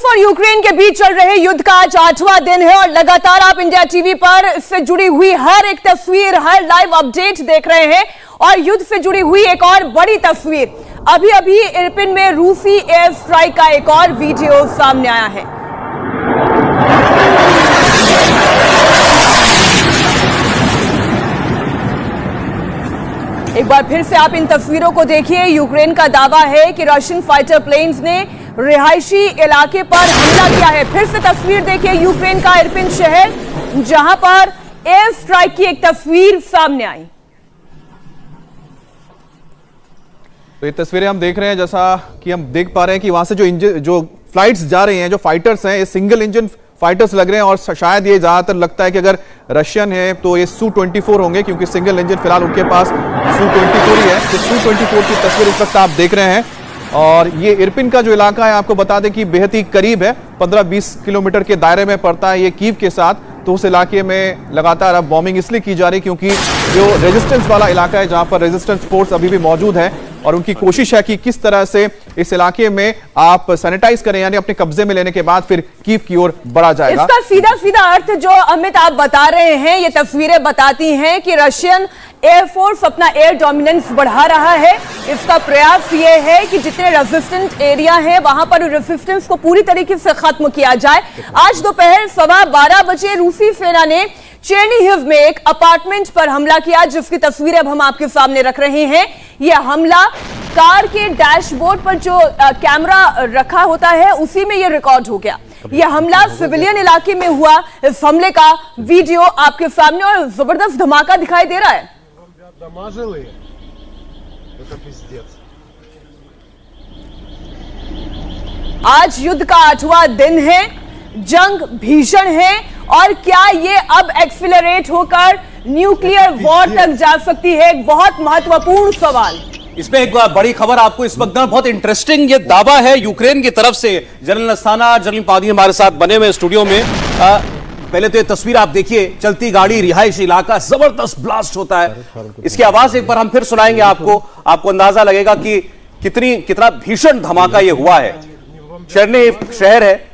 और यूक्रेन के बीच चल रहे युद्ध का आज 8वां दिन है और लगातार आप इंडिया टीवी पर इससे जुड़ी हुई हर एक तस्वीर, हर लाइव अपडेट देख रहे हैं। और युद्ध से जुड़ी हुई एक और बड़ी तस्वीर, अभी अभी इरपिन में रूसी एयर स्ट्राइक का एक और वीडियो सामने आया है। एक बार फिर से आप इन तस्वीरों को देखिए। यूक्रेन का दावा है कि रशियन फाइटर प्लेन्स ने रिहायशी इलाके पर हमला किया है। फिर से तस्वीर देखिए यूक्रेन का इरपिन शहर, जहां पर एयर स्ट्राइक की एक तस्वीर सामने आई। तो ये तस्वीरें हम देख रहे हैं, जैसा कि हम देख पा रहे हैं कि वहां से जो फ्लाइट्स जा रही हैं, जो फाइटर्स हैं, ये सिंगल इंजन फाइटर्स लग रहे हैं। और शायद ये ज्यादातर लगता है कि अगर रशियन है तो ये Su-24 होंगे, क्योंकि सिंगल इंजन फिलहाल उनके पास Su-24 ही है। तो Su-24 की तस्वीर इस वक्त आप देख रहे हैं। और ये इरपिन का जो इलाका है, आपको बता दें कि बेहद ही करीब है, 15-20 किलोमीटर के दायरे में पड़ता है ये कीव के साथ। तो उस इलाके में लगातार अब बॉम्बिंग इसलिए की जा रही क्योंकि जो रेजिस्टेंस वाला इलाका है, जहां पर रेजिस्टेंस फोर्स अभी भी मौजूद है और उनकी कोशिश है कि किस तरह से इस इलाके में आप सैनिटाइज करें, यानी अपने कब्जे में लेने के बाद फिर कीव की ओर बढ़ा जाएगा। इसका सीधा सीधा अर्थ जो अमित आप बता रहे हैं, ये तस्वीरें बताती हैं कि रशियन एयरफोर्स अपना एयर डोमिनेंस बढ़ा रहा है। इसका प्रयास ये है कि जितने रेजिस्टेंट एरिया है वहां पर रेजिस्टेंस को पूरी तरीके से खत्म किया जाए। आज दोपहर 12:15 बजे रूसी सेना ने चेर्निहिव में एक अपार्टमेंट पर हमला किया, जिसकी तस्वीरें अब हम आपके सामने रख रहे हैं। यह हमला कार के डैशबोर्ड पर जो कैमरा रखा होता है उसी में यह रिकॉर्ड हो गया। यह हमला सिविलियन इलाके में हुआ। इस हमले का वीडियो आपके सामने और जबरदस्त धमाका दिखाई दे रहा है। आज युद्ध का 8वां दिन है, जंग भीषण है और क्या ये अब एक्सिलरेट होकर न्यूक्लियर वॉर तक जा सकती है? एक बहुत महत्वपूर्ण सवाल। इसमें एक बड़ी खबर आपको इस वक्त बहुत इंटरेस्टिंग ये दावा है यूक्रेन की तरफ से। जनरल अस्थाना, जनरल पादी हमारे साथ बने हुए स्टूडियो में। पहले तो ये तस्वीर आप देखिए, चलती गाड़ी, रिहायशी इलाका, जबरदस्त ब्लास्ट होता है। इसकी आवाज एक बार हम फिर सुनाएंगे आपको अंदाजा लगेगा कि कितना भीषण धमाका ये हुआ है। चेर्निहिव शहर है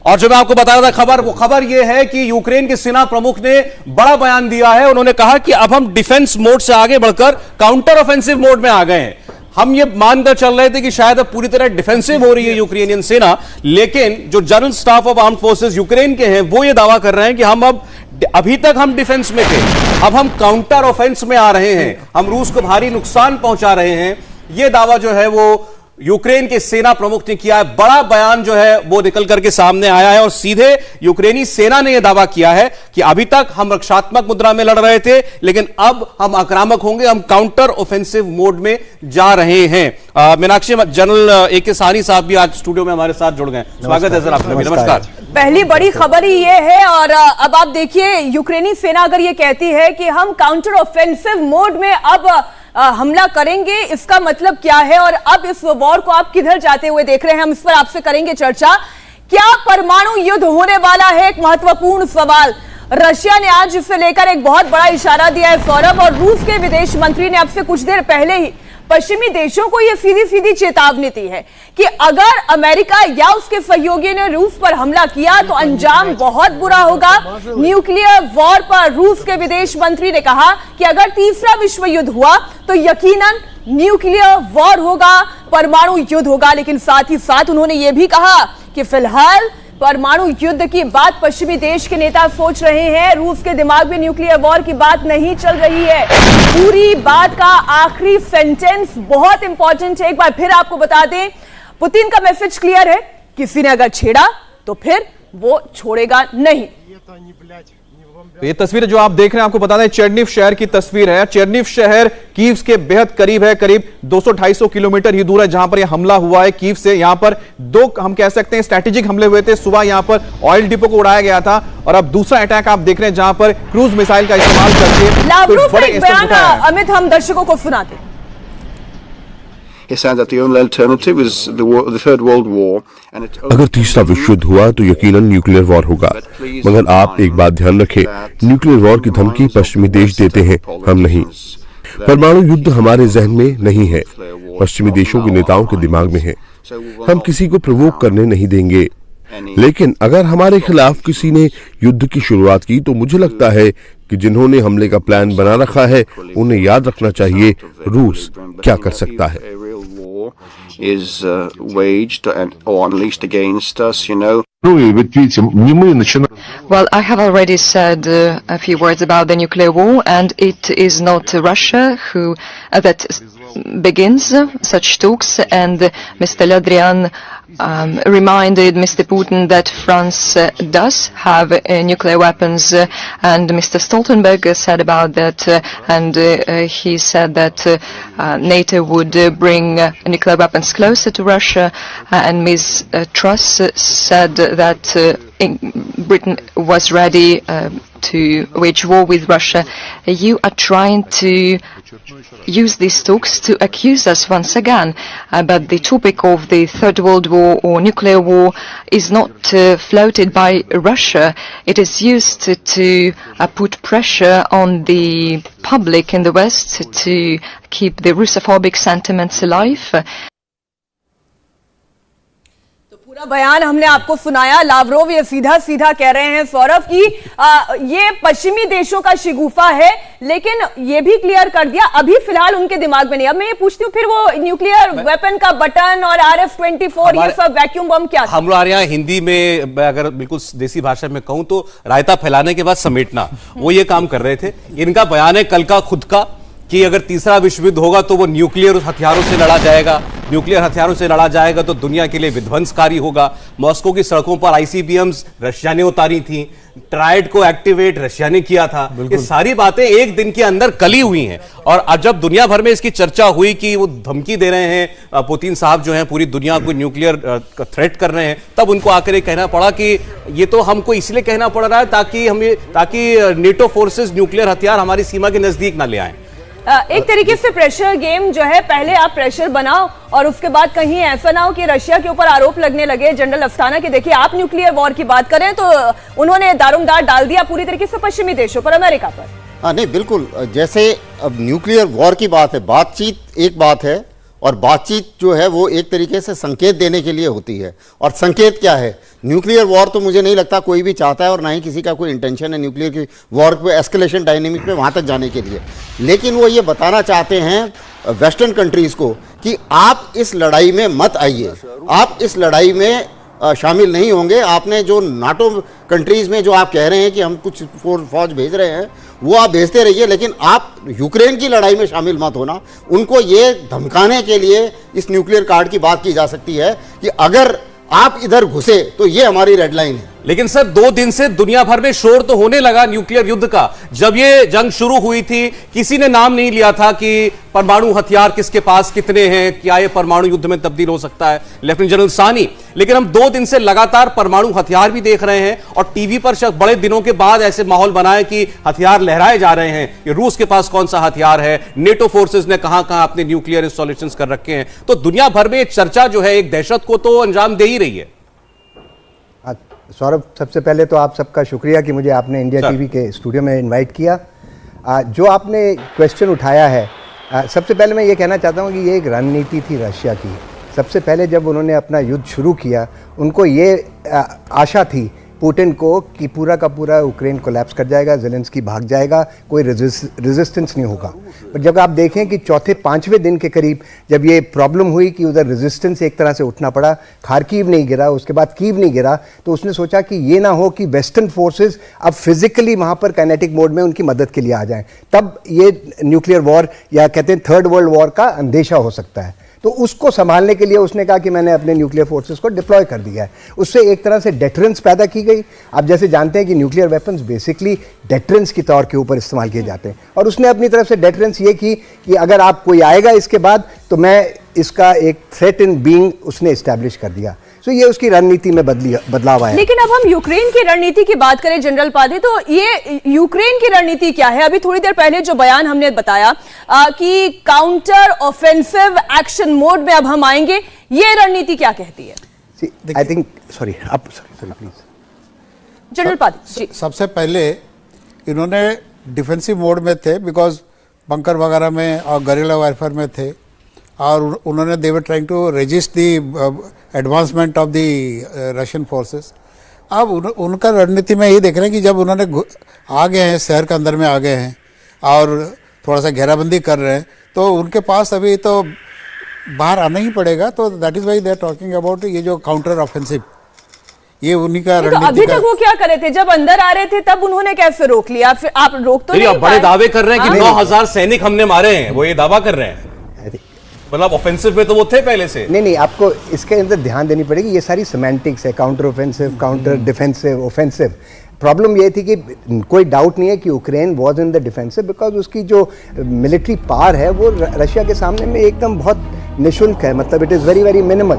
और जो मैं आपको बता रहा था वो खबर यह है कि यूक्रेन के सेना प्रमुख ने बड़ा बयान दिया है। उन्होंने कहा कि अब हम डिफेंस मोड से आगे बढ़कर काउंटर ऑफेंसिव मोड में आ गए हैं। हम ये मानकर चल रहे थे कि शायद अब पूरी तरह डिफेंसिव हो रही है यूक्रेनियन सेना, लेकिन जो general staff of armed forces Ukraine के हैं वो ये दावा कर रहे हैं कि हम अभी तक हम डिफेंस में थे, अब हम काउंटर ऑफेंस में आ रहे हैं, हम रूस को भारी नुकसान पहुंचा रहे हैं। ये दावा जो है वो यूक्रेन के सेना प्रमुख ने किया है। बड़ा बयान जो है वो निकल करके सामने आया है और सीधे यूक्रेनी सेना ने यह दावा किया है कि अभी तक हम रक्षात्मक मुद्रा में लड़ रहे थे, लेकिन अब हम आक्रामक होंगे, हम काउंटर ऑफेंसिव मोड में जा रहे हैं। मीनाक्षी, जनरल ए के साहनी साहब भी आज स्टूडियो में हमारे साथ जुड़ गए। स्वागत है सर आपका। नमस्कार। पहली बड़ी खबर ही ये है और अब आप देखिए, यूक्रेनी सेना अगर ये कहती है कि हम काउंटर ऑफेंसिव मोड में अब हमला करेंगे, इसका मतलब क्या है और अब इस वॉर को आप किधर जाते हुए देख रहे हैं, हम इस पर आपसे करेंगे चर्चा। क्या परमाणु युद्ध होने वाला है? एक महत्वपूर्ण सवाल। रशिया ने आज इसे लेकर एक बहुत बड़ा इशारा दिया है सौरभ, और रूस के विदेश मंत्री ने अब से कुछ देर पहले ही पश्चिमी देशों को यह सीधी सीधी चेतावनी दी है कि अगर अमेरिका या उसके सहयोगी ने रूस पर हमला किया तो अंजाम बहुत बुरा होगा। न्यूक्लियर वॉर पर रूस के विदेश मंत्री ने कहा कि अगर तीसरा विश्व युद्ध हुआ तो यकीनन न्यूक्लियर वॉर होगा, परमाणु युद्ध होगा। लेकिन साथ ही साथ उन्होंने यह भी कहा कि फिलहाल परमाणु युद्ध की बात पश्चिमी देश के नेता सोच रहे हैं, रूस के दिमाग में न्यूक्लियर वॉर की बात नहीं चल रही है। पूरी बात का आखिरी सेंटेंस बहुत इंपॉर्टेंट है, एक बार फिर आपको बता दें। पुतिन का मैसेज क्लियर है, किसी ने अगर छेड़ा तो फिर वो छोड़ेगा नहीं। ये तस्वीर जो आप देख रहे हैं, आपको बता दें चेर्निहिव शहर की तस्वीर है। चेर्निहिव शहर कीव के बेहद करीब है, करीब 200-250 किलोमीटर ही दूर है जहां पर यह हमला हुआ है कीव से। यहां पर दो हम कह सकते हैं स्ट्रैटेजिक हमले हुए थे। सुबह यहां पर ऑयल डिपो को उड़ाया गया था और अब दूसरा अटैक आप देख रहे हैं जहां पर क्रूज मिसाइल का इस्तेमाल करके लावरोव का एक बयान अमित हम दर्शकों को सुनाते। He said that the only alternative is the Third World War. अगर तीसरा विश्व युद्ध हुआ तो यकीनन न्यूक्लियर वॉर होगा, मगर आप एक बात ध्यान रखें, न्यूक्लियर वॉर की धमकी पश्चिमी देश देते हैं, हम नहीं। परमाणु युद्ध हमारे जहन में नहीं है, पश्चिमी देशों के नेताओं के दिमाग में है। हम किसी को प्रवोक करने नहीं देंगे। लेकिन अगर हमारे खिलाफ किसी ने युद्ध की शुरुआत की तो मुझे लगता है कि जिन्होंने हमले का प्लान बना रखा है उन्हें याद रखना चाहिए रूस क्या कर सकता है। Is waged or unleashed against us, you know. Well, I have already said a few words about the nuclear war, and it is not Russia who that begins such talks. And Mr. Ladrian reminded Mr. Putin that France does have nuclear weapons, and Mr. Stoltenberg said about that, and he said that NATO would bring nuclear weapons closer to Russia, and Ms. Truss said that Britain was ready to wage war with Russia. You are trying to use these talks to accuse us once again, but the topic of the Third World War or nuclear war is not floated by Russia. It is used to put pressure on the public in the West to keep the Russophobic sentiments alive. पूरा बयान हमने आपको सुनाया। Lavrov ये सीधा सीधा कह रहे हैं सौरभ की ये पश्चिमी देशों का शिगुफा है, लेकिन ये भी क्लियर कर दिया अभी फिलहाल उनके दिमाग में नहीं। अब मैं ये पूछती हूँ फिर वो न्यूक्लियर वेपन का बटन और RF-24 ये सब वैक्यूम बम क्या? हमारे यहाँ हिंदी में अगर बिल्कुल देसी भाषा में कहूं तो रायता फैलाने के बाद समेटना, वो ये काम कर रहे थे। इनका बयान है कल का खुद का कि अगर तीसरा विश्व युद्ध होगा तो वो न्यूक्लियर हथियारों से लड़ा जाएगा, न्यूक्लियर हथियारों से लड़ा जाएगा तो दुनिया के लिए विध्वंसकारी होगा। मॉस्को की सड़कों पर ICBMs रशिया ने उतारी थी, ट्राइड को एक्टिवेट रशिया ने किया था। ये सारी बातें एक दिन के अंदर कली हुई हैं, और अब जब दुनिया भर में इसकी चर्चा हुई कि वो धमकी दे रहे हैं, पुतिन साहब जो हैं पूरी दुनिया को न्यूक्लियर थ्रेट कर रहे हैं, तब उनको आकर कहना पड़ा कि ये तो हमको इसलिए कहना पड़ रहा है ताकि नेटो फोर्सेस न्यूक्लियर हथियार हमारी सीमा के नजदीक ना ले आए। एक तरीके से प्रेशर गेम जो है, पहले आप प्रेशर बनाओ और उसके बाद कहीं ऐसा ना हो कि रशिया के ऊपर आरोप लगने लगे जनरल अस्थाना के। देखिए आप न्यूक्लियर वॉर की बात करें तो उन्होंने दारोमदार डाल दिया पूरी तरीके से पश्चिमी देशों पर, अमेरिका पर। हाँ नहीं बिल्कुल, जैसे अब न्यूक्लियर वॉर की बात है, बातचीत एक बात है और बातचीत जो है वो एक तरीके से संकेत देने के लिए होती है। और संकेत क्या है? न्यूक्लियर वॉर तो मुझे नहीं लगता कोई भी चाहता है और ना ही किसी का कोई इंटेंशन है न्यूक्लियर की वॉर पे एस्केलेशन डायनेमिक पे वहाँ तक जाने के लिए। लेकिन वो ये बताना चाहते हैं वेस्टर्न कंट्रीज़ को कि आप इस लड़ाई में मत आइए, आप इस लड़ाई में शामिल नहीं होंगे। आपने जो नाटो कंट्रीज़ में जो आप कह रहे हैं कि हम कुछ फौज भेज रहे हैं वो आप भेजते रहिए, लेकिन आप यूक्रेन की लड़ाई में शामिल मत होना। उनको ये धमकाने के लिए इस न्यूक्लियर कार्ड की बात की जा सकती है कि अगर आप इधर घुसे तो ये हमारी रेड लाइन है। लेकिन सर 2 दिन से दुनिया भर में शोर तो होने लगा न्यूक्लियर युद्ध का। जब ये जंग शुरू हुई थी किसी ने नाम नहीं लिया था कि परमाणु हथियार किसके पास कितने हैं, क्या ये परमाणु युद्ध में तब्दील हो सकता है, लेफ्टिनेंट जनरल सानी। लेकिन हम 2 दिन से लगातार परमाणु हथियार भी देख रहे हैं और टीवी पर बड़े दिनों के बाद ऐसे माहौल बना है कि हथियार लहराए जा रहे हैं कि रूस के पास कौन सा हथियार है, नेटो फोर्सेज ने कहां कहां अपने न्यूक्लियर इंस्टॉलेशन कर रखे हैं। तो दुनिया भर में चर्चा जो है एक दहशत को तो अंजाम दे ही रही है। सौरभ, सबसे पहले तो आप सबका शुक्रिया कि मुझे आपने इंडिया टीवी के स्टूडियो में इनवाइट किया। जो आपने क्वेश्चन उठाया है, सबसे पहले मैं ये कहना चाहता हूँ कि ये एक रणनीति थी रशिया की। सबसे पहले जब उन्होंने अपना युद्ध शुरू किया उनको ये आशा थी पुतिन को कि पूरा का पूरा यूक्रेन कोलैप्स कर जाएगा, ज़ेलेंस्की भाग जाएगा, कोई रेजिस्टेंस नहीं होगा। पर जब आप देखें कि चौथे 5वें दिन के करीब जब ये प्रॉब्लम हुई कि उधर रेजिस्टेंस एक तरह से उठना पड़ा, खार्किव नहीं गिरा, उसके बाद कीव नहीं गिरा, तो उसने सोचा कि ये ना हो कि वेस्टर्न फोर्सेस अब फिजिकली वहाँ पर काइनेटिक मोड में उनकी मदद के लिए आ जाएं, तब ये न्यूक्लियर वॉर या कहते हैं थर्ड वर्ल्ड वॉर का अंदेशा हो सकता है। तो उसको संभालने के लिए उसने कहा कि मैंने अपने न्यूक्लियर फोर्सेस को डिप्लॉय कर दिया है। उससे एक तरह से डेटरेंस पैदा की गई। आप जैसे जानते हैं कि न्यूक्लियर वेपन्स बेसिकली डेटरेंस के तौर के ऊपर इस्तेमाल किए जाते हैं, और उसने अपनी तरफ से डेटरेंस ये की कि अगर आप कोई आएगा इसके बाद तो मैं इसका एक थ्रेट इन बीइंग उसने इस्टेब्लिश कर दिया। तो ये उसकी रणनीति में बदलाव आया। लेकिन अब हम यूक्रेन की रणनीति की बात करें जनरल पादी, तो ये यूक्रेन की रणनीति क्या है? अभी थोड़ी देर पहले जो बयान हमने बताया कि काउंटर ऑफेंसिव एक्शन मोड में अब हम आएंगे, ये रणनीति क्या कहती है? I think sorry please general Padi ji. सबसे पहले इन्होंने डिफेंसिव मोड में थे, बिकॉज बंकर वगैरह में और गरिल्ला वारफेयर में थे, और उन्होंने they were trying to resist the advancement of the Russian forces. अब उनका रणनीति में यही देख रहे हैं कि जब उन्होंने आ गए हैं, शहर के अंदर में आ गए हैं और थोड़ा सा घेराबंदी कर रहे हैं, तो उनके पास अभी तो बाहर आना ही पड़ेगा। तो that is why they are talking about ये जो काउंटर ऑफेंसिव, ये उन्हीं का रणनीति। अभी तक वो क्या कर रहे थे? जब अंदर आ रहे थे तब उन्होंने कैसे रोक लिया? फिर आप रोक तो नहीं बड़े दावे कर रहे हैं कि 9,000 सैनिक हमने मारे हैं, वो ये दावा कर रहे हैं। मतलब ऑफेंसिव में तो वो थे पहले से। नहीं, आपको इसके अंदर ध्यान देनी पड़ेगी। ये सारी सिमेंटिक्स है, counter offensive, counter defensive, offensive. Problem ये थी कि कोई डाउट नहीं है कि Ukraine was in the defensive because उसकी जो मिलिट्री पावर है वो रशिया के सामने में एकदम बहुत निशुल्क है, मतलब it is very very minimal.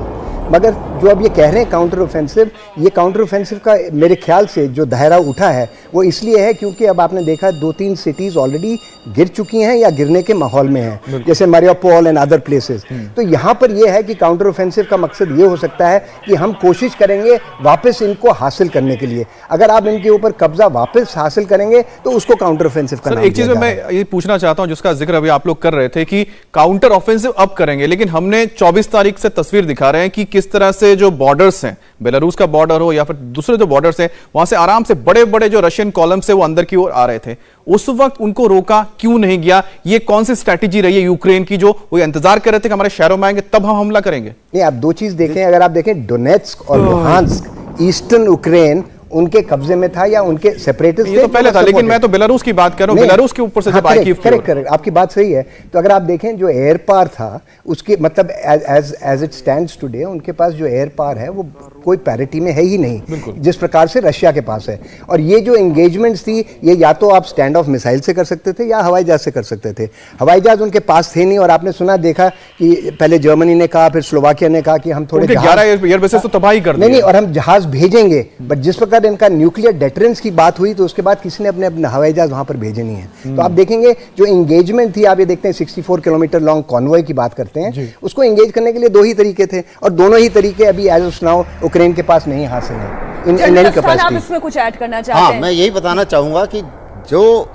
मगर जो अब ये कह रहे हैं काउंटर ऑफेंसिव, ये काउंटर ऑफेंसिव का मेरे ख्याल से जो दायरा उठा है वो इसलिए है क्योंकि अब आपने देखा 2-3 सिटीज़ ऑलरेडी गिर चुकी हैं या गिरने के माहौल में हैं, जैसे मारियोपोल एंड अदर प्लेसेस। तो यहाँ पर ये है कि काउंटर ऑफेंसिव का मकसद ये हो सकता है कि हम कोशिश करेंगे वापस इनको हासिल करने के लिए। अगर आप इनके ऊपर कब्जा वापस हासिल करेंगे तो उसको काउंटर ऑफेंसिव का नाम एक चीज में मैं ये पूछना चाहता हूं जिसका जिक्र अभी आप लोग कर रहे थे कि काउंटर ऑफेंसिव अब करेंगे, लेकिन हमने 24 तारीख से तस्वीर दिखा रहे हैं कि किस तरह से जो बॉर्डर्स हैं, बेलारूस का बॉर्डर हो या फिर दूसरे जो बॉर्डर्स हैं, वहां से आराम से बड़े बड़े जो रशियन कॉलम्स है वो अंदर की ओर आ रहे थे। उस वक्त उनको रोका क्यों नहीं गया? ये कौन सी स्ट्रैटेजी रही है यूक्रेन की जो वो इंतजार कर रहे थे कि हमारे शहरों में आएंगे तब हम हमला करेंगे? नहीं, आप दो चीज देखें। अगर आप देखें डोनेट्स्क और लुहांस्क, ईस्टर्न यूक्रेन उनके कब्जे में था या उनके सेपरेटिस्ट ये तो पहले था, लेकिन मैं तो बेलारूस की बात कर रहा हूं। बेलारूस के ऊपर से जब आई कीव, करेक्ट, आपकी बात सही है। तो अगर आप देखें जो एयर पावर था उसके मतलब एज इट स्टैंड्स टुडे उनके पास जो एयर पावर है वो कोई पैरिटी में है ही नहीं जिस प्रकार से रशिया के पास है। और ये जो एंगेजमेंट्स थी ये या तो आप स्टैंड ऑफ मिसाइल से कर सकते थे या हवाई जहाज से कर सकते थे। हवाई जहाज उनके पास थे नहीं, और आपने सुना देखा कि पहले जर्मनी ने कहा, फिर स्लोवाकिया ने कहा कि हम थोड़े 11 एयर बेसेस तो तबाही कर दिए। नहीं, और हम जहाज भेजेंगे, बट जिस प्रकार इनका न्यूक्लियर डेटरेंस की बात हुई तो उसके बाद किसी ने अपने अपने हवाई जहाज वहां पर भेजे नहीं है। तो आप देखेंगे जो एंगेजमेंट थी, आप ये देखते हैं 64 किलोमीटर लॉन्ग कॉन्वॉय की बात करते हैं, उसको एंगेज करने के लिए 2 ही तरीके थे, और दोनों ही तरीके अभी एज ऑफ नाउ यूक्रेन के पास नहीं हासिल है इन एनी कैपेसिटी। आप इसमें कुछ ऐड करना चाहते हैं? हाँ, मैं यही बताना चाहूंगा कि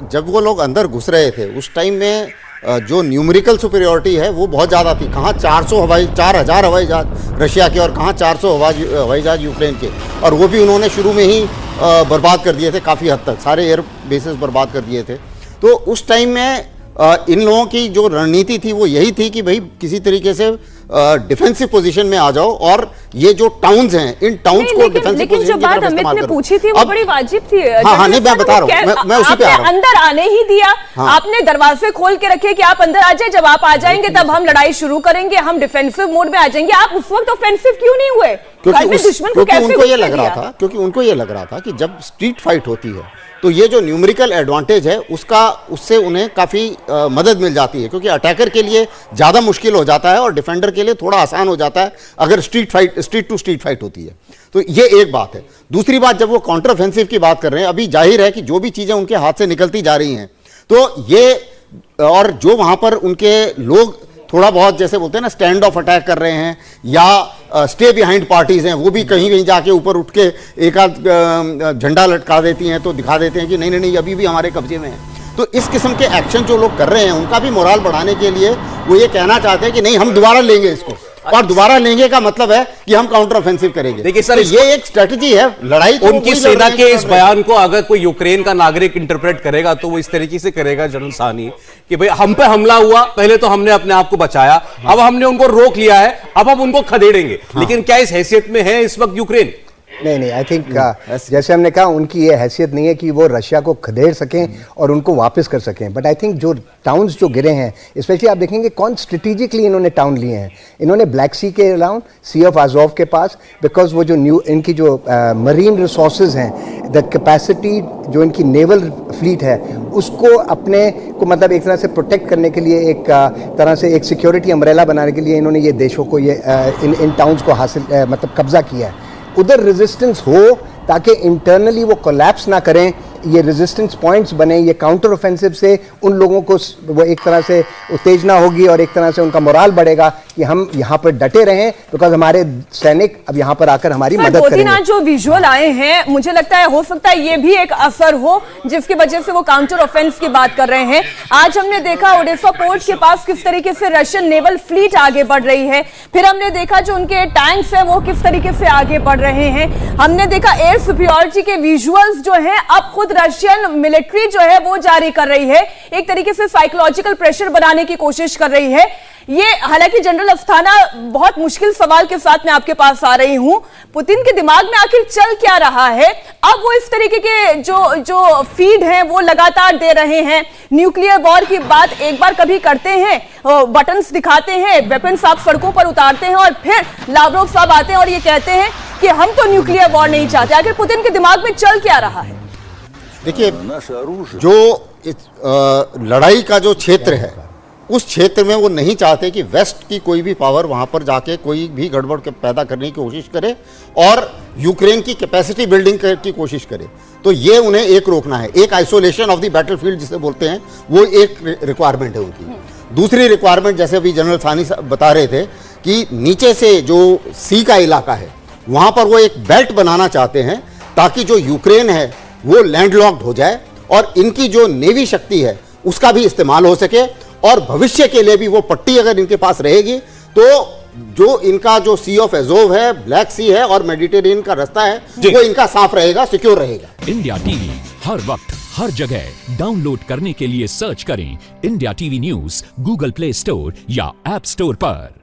जब वो लोग अंदर घुस रहे थे उस टाइम में जो न्यूमेरिकल सुपीरियरिटी है वो बहुत ज़्यादा थी। कहाँ 4,000 हवाई जहाज रशिया के और कहाँ 400 हवाई जहाज यूक्रेन के, और वो भी उन्होंने शुरू में ही बर्बाद कर दिए थे, काफ़ी हद तक सारे एयर बेसेस बर्बाद कर दिए थे। तो उस टाइम में इन लोगों की जो रणनीति थी वो यही थी कि भाई किसी तरीके से डिफेंसिव पोजीशन में आ जाओ, और ये जो टाउन्स हैं इन टाउन्स को डिफेंसिव पोजीशन की तरफ इस्तेमाल करो। पूछी थी वो बड़ी वाजिब थी। हाँ, नहीं मैं बता रहा हूँ, मैं उसी पे आ रहा हूँ। अंदर आने ही दिया, आपने दरवाजे खोल के रखे कि आप अंदर आ जाए, जब आप आ जाएंगे तब हम लड़ाई शुरू करेंगे, हम डिफेंसिव मोड में आ जाएंगे। आप उस वक्त ऑफेंसिव क्यों नहीं हुए? क्योंकि उनको ये लग रहा था कि जब स्ट्रीट फाइट होती है तो ये जो न्यूमेरिकल एडवांटेज है उससे उन्हें काफ़ी मदद मिल जाती है, क्योंकि अटैकर के लिए ज़्यादा मुश्किल हो जाता है और डिफेंडर के लिए थोड़ा आसान हो जाता है अगर स्ट्रीट टू स्ट्रीट फाइट होती है। तो ये एक बात है। दूसरी बात, जब वो काउंटर ऑफेंसिव की बात कर रहे हैं, अभी जाहिर है कि जो भी चीज़ें उनके हाथ से निकलती जा रही हैं, तो ये और जो वहाँ पर उनके लोग थोड़ा बहुत जैसे बोलते हैं ना स्टैंड ऑफ अटैक कर रहे हैं या स्टे बिहाइंड पार्टीज हैं, वो भी कहीं कहीं जाके ऊपर उठ के एक आध झंडा लटका देती हैं तो दिखा देते हैं कि नहीं नहीं नहीं अभी भी हमारे कब्जे में है। तो इस किस्म के एक्शन जो लोग कर रहे हैं उनका भी मोराल बढ़ाने के लिए वो ये कहना चाहते हैं कि नहीं हम दोबारा लेंगे इसको, और दोबारा लेंगे का मतलब है कि हम काउंटर ऑफेंसिव करेंगे। देखिए सर, तो ये एक स्ट्रेटजी है लड़ाई। तो उनकी सेना के इस बयान को अगर कोई यूक्रेन का नागरिक इंटरप्रेट करेगा तो वो इस तरीके से करेगा जनरल साहनी कि भाई हम पे हमला हुआ, पहले तो हमने अपने आप को बचाया, अब हमने उनको रोक लिया है, अब हम उनको खदेड़ेंगे। लेकिन क्या इस हैसियत में है इस वक्त यूक्रेन? नहीं, आई थिंक जैसे हमने कहा उनकी ये हैसियत नहीं है कि वो रशिया को खदेड़ सकें और उनको वापस कर सकें। बट आई थिंक जो टाउन्स जो गिरे हैं, स्पेशली आप देखेंगे कौन स्ट्रेटेजिकली इन्होंने टाउन लिए हैं। इन्होंने ब्लैक सी के अराउंड, सी ऑफ आजोव के पास, बिकॉज वो जो इनकी जो मरीन रिसोर्सेज हैं, द कैपेसिटी जो इनकी नेवल फ्लीट है उसको अपने को मतलब एक तरह से प्रोटेक्ट करने के लिए, एक तरह से एक सिक्योरिटी अम्ब्रेला बनाने के लिए इन्होंने ये देशों को ये इन टाउन्स को हासिल मतलब कब्जा किया है। उधर रेजिस्टेंस हो ताकि इंटरनली वो कोलैप्स ना करें, ये रेजिस्टेंस पॉइंट्स बने, ये काउंटर ऑफेंसिव से उन लोगों को वो एक तरह से उत्तेजना होगी और एक तरह से उनका मोराल बढ़ेगा कि हम यहाँ पर डटे रहें, बिकॉज हमारे सैनिक अब यहाँ पर आकर हमारी मदद करेंगे। जो विजुअल आए हैं, मुझे लगता है हो सकता है ये भी एक असर हो जिसकी वजह से वो काउंटर ऑफेंस की बात कर रहे हैं। आज हमने देखा ओडेसा पोर्ट के पास किस तरीके से रशियन नेवल फ्लीट आगे बढ़ रही है, फिर हमने देखा जो उनके टैंक्स हैं वो किस तरीके से आगे बढ़ रहे हैं, हमने देखा एयर सुपीरियरिटी के विजुअल्स जो हैं अब खुद रशियन मिलिट्री जो है वो जारी कर रही है, एक तरीके से साइकोलॉजिकल प्रेशर बनाने की कोशिश कर रही है। ये हालांकि जनरल अस्थाना, बहुत मुश्किल सवाल के साथ मैं आपके पास आ रही हूं, पुतिन के दिमाग में आखिर चल क्या रहा है? अब वो इस तरीके के जो फीड हैं वो लगातार दे रहे हैं, न्यूक्लियर वॉर की बात एक बार कभी करते हैं, बटन्स दिखाते हैं, वेपन्स आप सड़कों पर उतारते हैं और फिर लावरोव साहब आते हैं और ये कहते हैं कि हम तो न्यूक्लियर वॉर नहीं चाहते। आखिर पुतिन के दिमाग में चल क्या रहा है? देखिए, जो लड़ाई का जो क्षेत्र है उस क्षेत्र में वो नहीं चाहते कि वेस्ट की कोई भी पावर वहां पर जाके कोई भी गड़बड़ पैदा करने की कोशिश करे और यूक्रेन की कैपेसिटी बिल्डिंग की कोशिश करे। तो ये उन्हें एक रोकना है, एक आइसोलेशन ऑफ द बैटलफील्ड जिसे बोलते हैं, वो एक रिक्वायरमेंट है उनकी। दूसरी रिक्वायरमेंट, जैसे अभी जनरल सानी बता रहे थे कि नीचे से जो सी का इलाका है वहां पर वो एक बेल्ट बनाना चाहते हैं ताकि जो यूक्रेन है वो लैंडलॉक्ड हो जाए और इनकी जो नेवी शक्ति है उसका भी इस्तेमाल हो सके और भविष्य के लिए भी वो पट्टी अगर इनके पास रहेगी तो जो इनका जो सी ऑफ एजोव है, ब्लैक सी है और मेडिटेरेनियन का रास्ता है वो इनका साफ रहेगा, सिक्योर रहेगा। इंडिया टीवी हर वक्त हर जगह डाउनलोड करने के लिए सर्च करें India TV news Google play store या ऐप स्टोर पर।